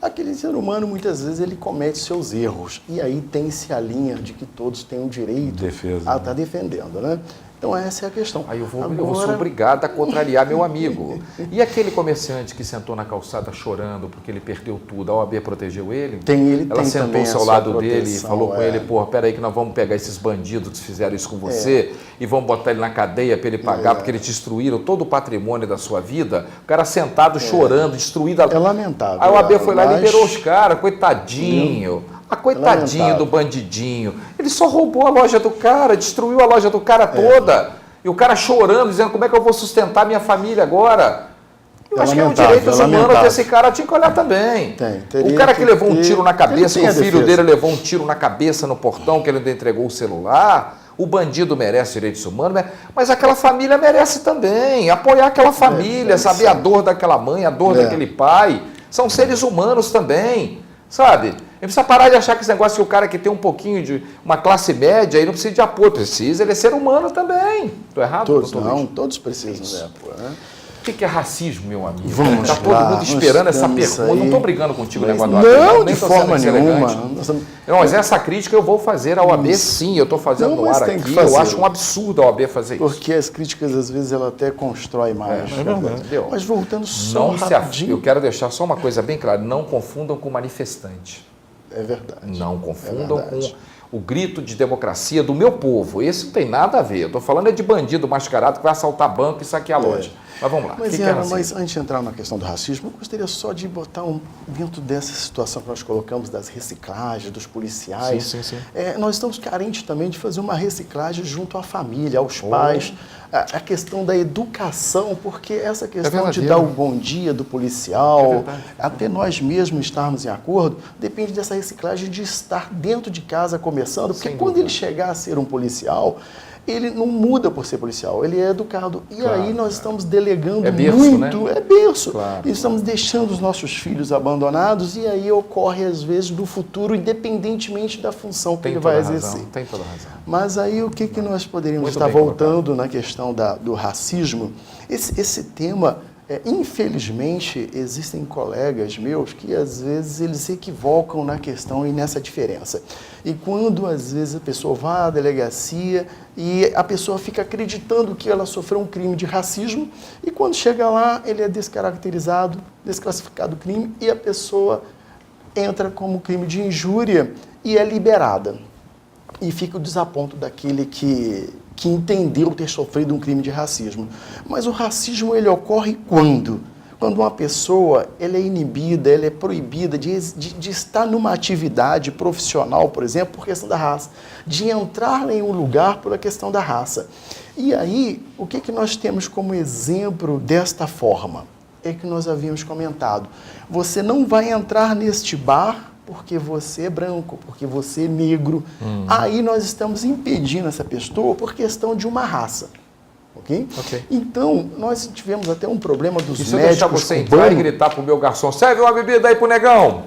Aquele ser humano, muitas vezes, ele comete seus erros. E aí tem-se a linha de que todos têm o direito a estar defendendo, né? Então essa é a questão. Aí eu vou ser obrigado a contrariar meu amigo. E aquele comerciante que sentou na calçada chorando porque ele perdeu tudo, a OAB protegeu ele? Ela sentou-se ao lado dele e falou com ele, porra, peraí que nós vamos pegar esses bandidos que fizeram isso com você e vamos botar ele na cadeia para ele pagar porque eles destruíram todo o patrimônio da sua vida. O cara sentado chorando, destruído. É lamentável. A OAB foi lá e liberou os caras, coitadinho. Coitadinho do bandidinho. Ele só roubou a loja do cara, destruiu a loja do cara toda. E o cara chorando, dizendo como é que eu vou sustentar minha família agora. Eu acho que é um direito humano desse cara, tinha que olhar também. O cara que levou um tiro na cabeça, que o filho dele levou um tiro na cabeça no portão, que ele ainda entregou o celular. O bandido merece direitos humanos, mas aquela família merece também. Apoiar aquela família, saber a dor daquela mãe, a dor daquele pai. São seres humanos também. Sabe? Ele precisa parar de achar que esse negócio que o cara que tem um pouquinho de uma classe média aí não precisa de apoio. Precisa, ele é ser humano também. Estou errado? Todos, não, todos precisam de apoio, né? O que é racismo, meu amigo? Vamos Está todo mundo esperando essa pergunta. Eu não estou brigando contigo no negócio do Não, de forma nenhuma. Não, mas essa crítica eu vou fazer à OAB, sim. Eu estou fazendo no ar aqui. Eu acho um absurdo a OAB fazer isso. Porque as críticas, às vezes, ela até constrói mais. Mas voltando só rapidinho. Eu quero deixar só uma coisa bem clara. Não confundam com manifestante. É verdade. Não confundam com o grito de democracia do meu povo. Esse não tem nada a ver. Eu estou falando de bandido mascarado que vai assaltar banco e saquear a loja. Mas vamos lá. Mas antes de entrar na questão do racismo, eu gostaria só de botar dentro dessa situação que nós colocamos das reciclagens, dos policiais. Sim. Nós estamos carentes também de fazer uma reciclagem junto à família, aos pais. A questão da educação, porque essa questão de dar o bom dia do policial, até nós mesmos estarmos em acordo, depende dessa reciclagem de estar dentro de casa começando, porque quando ele chegar a ser um policial, ele não muda por ser policial, ele é educado. E aí nós estamos delegando muito, né? É berço. E estamos deixando os nossos filhos abandonados e aí ocorre, às vezes, no futuro, independentemente da função que ele vai exercer. Tem toda a razão. Mas aí o que nós poderíamos estar voltando na questão do racismo? Esse tema, infelizmente, existem colegas meus que, às vezes, eles se equivocam na questão e nessa diferença. E quando, às vezes, a pessoa vai à delegacia e a pessoa fica acreditando que ela sofreu um crime de racismo e quando chega lá, ele é descaracterizado, desclassificado o crime e a pessoa entra como crime de injúria e é liberada. E fica o desaponto daquele que entendeu ter sofrido um crime de racismo. Mas o racismo, ele ocorre quando? Quando uma pessoa ela é inibida, ela é proibida de estar numa atividade profissional, por exemplo, por questão da raça, de entrar em um lugar por a questão da raça. E aí, o que nós temos como exemplo desta forma? É que nós havíamos comentado. Você não vai entrar neste bar porque você é branco, porque você é negro. Aí nós estamos impedindo essa pessoa por questão de uma raça. Okay? Então, nós tivemos até um problema dos médicos. E se eu deixar você entrar e gritar pro meu garçom, serve uma bebida aí pro negão?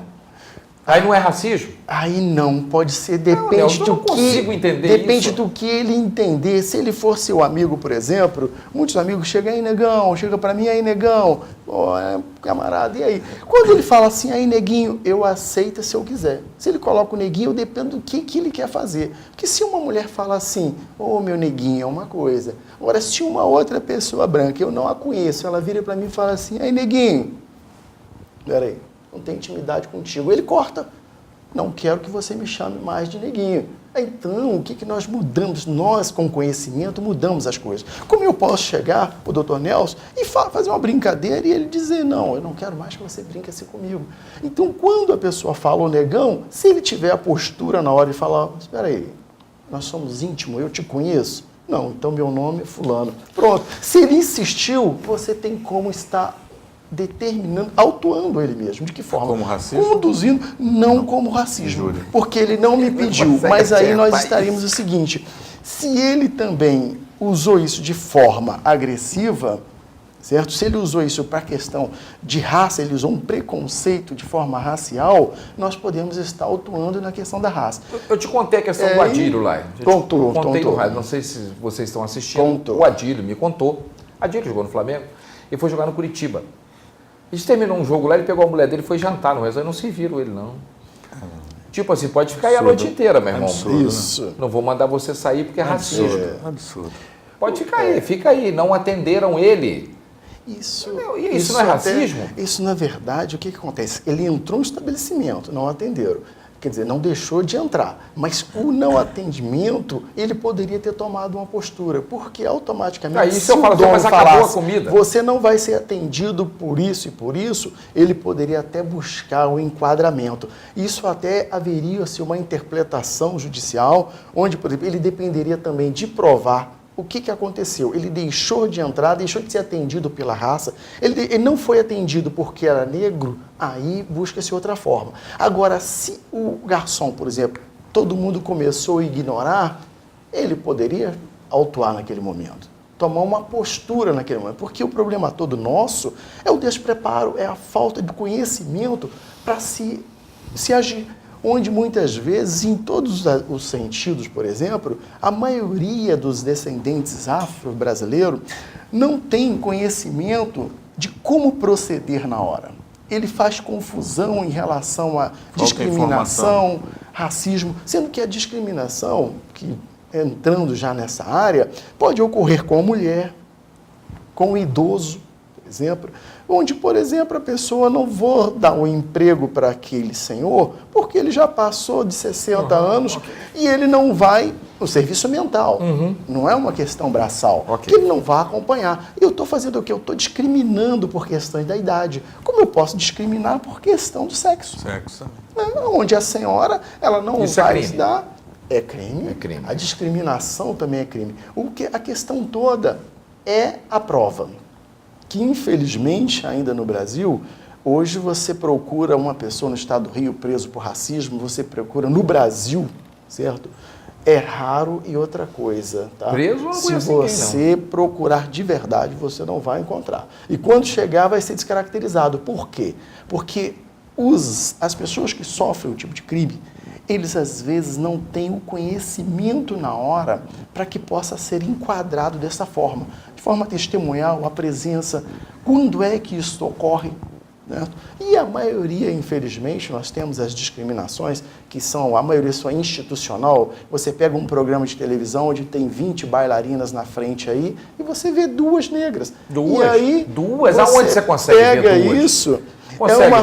Aí não é racismo? Aí não, pode ser, Não, depende eu não do que. consigo entender Depende isso. do que ele entender. Se ele for seu amigo, por exemplo, muitos amigos chegam aí, negão, chega pra mim, aí, negão, camarada, e aí? Quando ele fala assim, aí, neguinho, eu aceito se eu quiser. Se ele coloca o neguinho, eu dependo do que ele quer fazer. Porque se uma mulher fala assim, meu neguinho, é uma coisa. Agora, se uma outra pessoa branca, eu não a conheço, ela vira pra mim e fala assim, aí, neguinho, peraí, não tem intimidade contigo. Ele corta. Não quero que você me chame mais de neguinho. Então, o que nós mudamos? Nós, com conhecimento, mudamos as coisas. Como eu posso chegar, o doutor Nelson, e fazer uma brincadeira e ele dizer, não, eu não quero mais que você brinque assim comigo. Então, quando a pessoa fala o negão, se ele tiver a postura na hora de falar, espera aí, nós somos íntimos, eu te conheço? Não, então meu nome é fulano. Pronto. Se ele insistiu, você tem como estar determinando, autuando ele mesmo. De que forma? Como racismo? Conduzindo, não como racismo. Júri. Porque ele não me pediu. consegue Mas aí nós acertar estaríamos o seguinte, se ele também usou isso de forma agressiva, certo? Se ele usou isso para questão de raça, ele usou um preconceito de forma racial, nós podemos estar autuando na questão da raça. Eu te contei a questão do Adílio lá. Contou. Contei no rádio, não sei se vocês estão assistindo. Contou. O Adílio me contou. Adílio jogou no Flamengo e foi jogar no Curitiba. A gente terminou um jogo lá, ele pegou a mulher dele e foi jantar no resto, não se viram ele, não. Tipo assim, pode ficar aí a noite inteira, meu irmão. Absurdo, Isso. Né? Não vou mandar você sair porque é racismo. Absurdo. Pode ficar aí, fica aí. Não atenderam ele. Isso Isso não é racismo? Isso, na verdade, o que acontece? Ele entrou no estabelecimento, não atenderam. Quer dizer, não deixou de entrar. Mas o não atendimento, ele poderia ter tomado uma postura. Porque automaticamente, Aí se se eu o falo, dono mas acabou falasse, a comida. você não vai ser atendido por isso e por isso, ele poderia até buscar o enquadramento. Isso até haveria-se uma interpretação judicial, onde, por exemplo, ele dependeria também de provar o que aconteceu? Ele deixou de entrar, deixou de ser atendido pela raça, ele não foi atendido porque era negro, aí busca-se outra forma. Agora, se o garçom, por exemplo, todo mundo começou a ignorar, ele poderia autuar naquele momento, tomar uma postura naquele momento, porque o problema todo nosso é o despreparo, é a falta de conhecimento para se agir. Onde muitas vezes, em todos os sentidos, por exemplo, a maioria dos descendentes afro-brasileiros não tem conhecimento de como proceder na hora. Ele faz confusão em relação a discriminação, racismo, sendo que a discriminação, que entrando já nessa área, pode ocorrer com a mulher, com o idoso, por exemplo, onde, por exemplo, a pessoa não vou dar o emprego para aquele senhor porque ele já passou de 60 anos e ele não vai no serviço mental. Não é uma questão braçal, que ele não vai acompanhar. Eu estou fazendo o quê? Eu estou discriminando por questões da idade. Como eu posso discriminar por questão do sexo? Sexo. Onde a senhora, ela não Isso vai é se dar... É crime. É crime. A discriminação também é crime. A questão toda é a prova. Que, infelizmente, ainda no Brasil, hoje você procura uma pessoa no estado do Rio preso por racismo, você procura no Brasil, certo? É raro e outra coisa, tá? Preso não Se conheço ninguém, você procurar de verdade, você não vai encontrar. E quando chegar, vai ser descaracterizado. Por quê? Porque as pessoas que sofrem o tipo de crime, eles às vezes não têm o conhecimento na hora para que possa ser enquadrado dessa forma. De forma testemunhal, a presença, quando é que isso ocorre? Né? E a maioria, infelizmente, nós temos as discriminações, que são, a maioria só institucional. Você pega um programa de televisão onde tem 20 bailarinas na frente aí e você vê 2 negras. Duas? E aí, Duas? Aonde você consegue ver pega 2? isso... Consegue,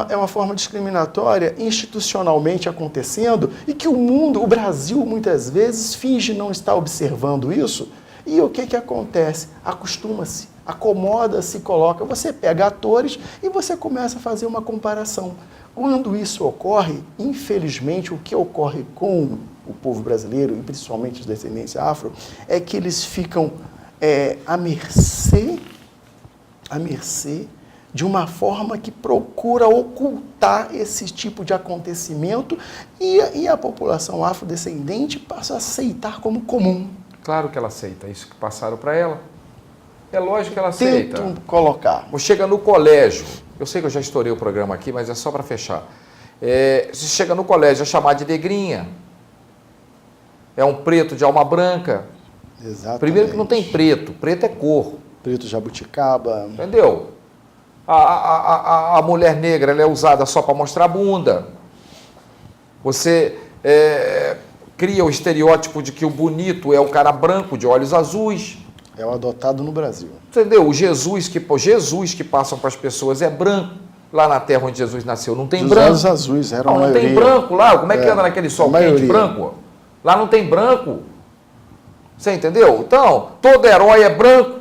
é uma forma discriminatória institucionalmente acontecendo e que o Brasil, muitas vezes, finge não estar observando isso. E o que acontece? Acostuma-se, acomoda-se, coloca. Você pega atores e você começa a fazer uma comparação. Quando isso ocorre, infelizmente, o que ocorre com o povo brasileiro, e principalmente os descendentes afro, é que eles ficam à mercê de uma forma que procura ocultar esse tipo de acontecimento e a população afrodescendente passa a aceitar como comum. Claro que ela aceita isso que passaram para ela. É lógico que ela aceita. Tento colocar. Chega no colégio, eu sei que eu já estourei o programa aqui, mas é só para fechar. Se chega no colégio é chamar de negrinha. É um preto de alma branca. Exatamente. Primeiro que não tem preto. Preto é cor. Preto jabuticaba. Entendeu? A mulher negra ela é usada só para mostrar a bunda. Você cria o estereótipo de que o bonito é o cara branco de olhos azuis. É o adotado no Brasil. Entendeu? O Jesus que passam para as pessoas é branco. Lá na terra onde Jesus nasceu não tem branco. Os azuis eram Não, a maioria. tem branco lá. Como é que anda naquele sol quente branco? Lá não tem branco. Você entendeu? Então, todo herói é branco.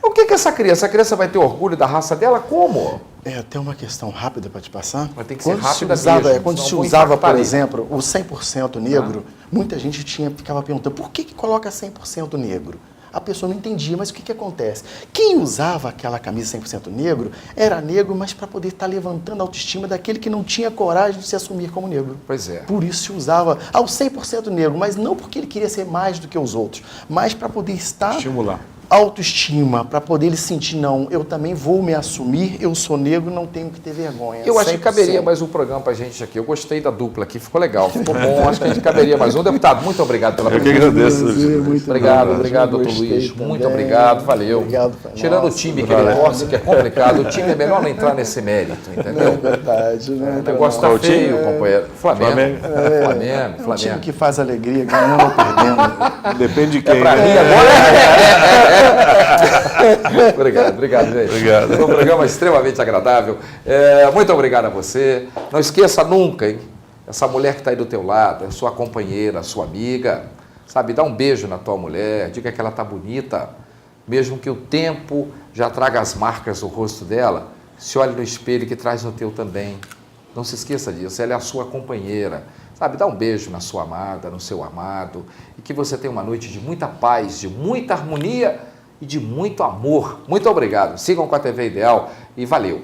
O que essa criança? A criança vai ter orgulho da raça dela? Como? Até uma questão rápida para te passar. Mas tem que ser quando rápida se usava, mesmo, quando senão se vou usava, impactar por ali. exemplo, o 100% negro, muita gente ficava perguntando por que coloca 100% negro? A pessoa não entendia, mas o que acontece? Quem usava aquela camisa 100% negro era negro, mas para poder estar levantando a autoestima daquele que não tinha coragem de se assumir como negro. Pois é. Por isso se usava ao 100% negro, mas não porque ele queria ser mais do que os outros, mas para poder estar... Estimular. Autoestima, para poder ele sentir, não, eu também vou me assumir, eu sou negro, não tenho que ter vergonha. Eu acho que 100%. caberia mais um programa pra gente aqui. Eu gostei da dupla aqui, ficou legal, ficou bom. Acho que a gente caberia mais um. Deputado, muito obrigado pela Eu que agradeço. Obrigado, doutor Luiz. Muito obrigado, valeu. Obrigado, Tirando o time que ele torce, que é complicado, o time é melhor não entrar nesse mérito, entendeu? É verdade, né? O negócio tá feio, companheiro. Flamengo. É um time que faz alegria, ganhando ou perdendo. Depende de quem. Pra mim agora obrigado, gente. Obrigado. Foi um programa extremamente agradável. Muito obrigado a você. Não esqueça nunca, hein? Essa mulher que está aí do teu lado, é sua companheira, sua amiga, sabe? Dá um beijo na tua mulher, diga que ela está bonita, mesmo que o tempo já traga as marcas do rosto dela, se olhe no espelho que traz no teu também. Não se esqueça disso, ela é a sua companheira. Sabe, dá um beijo na sua amada, no seu amado, e que você tenha uma noite de muita paz, de muita harmonia e de muito amor. Muito obrigado. Sigam com a TV Ideal e valeu.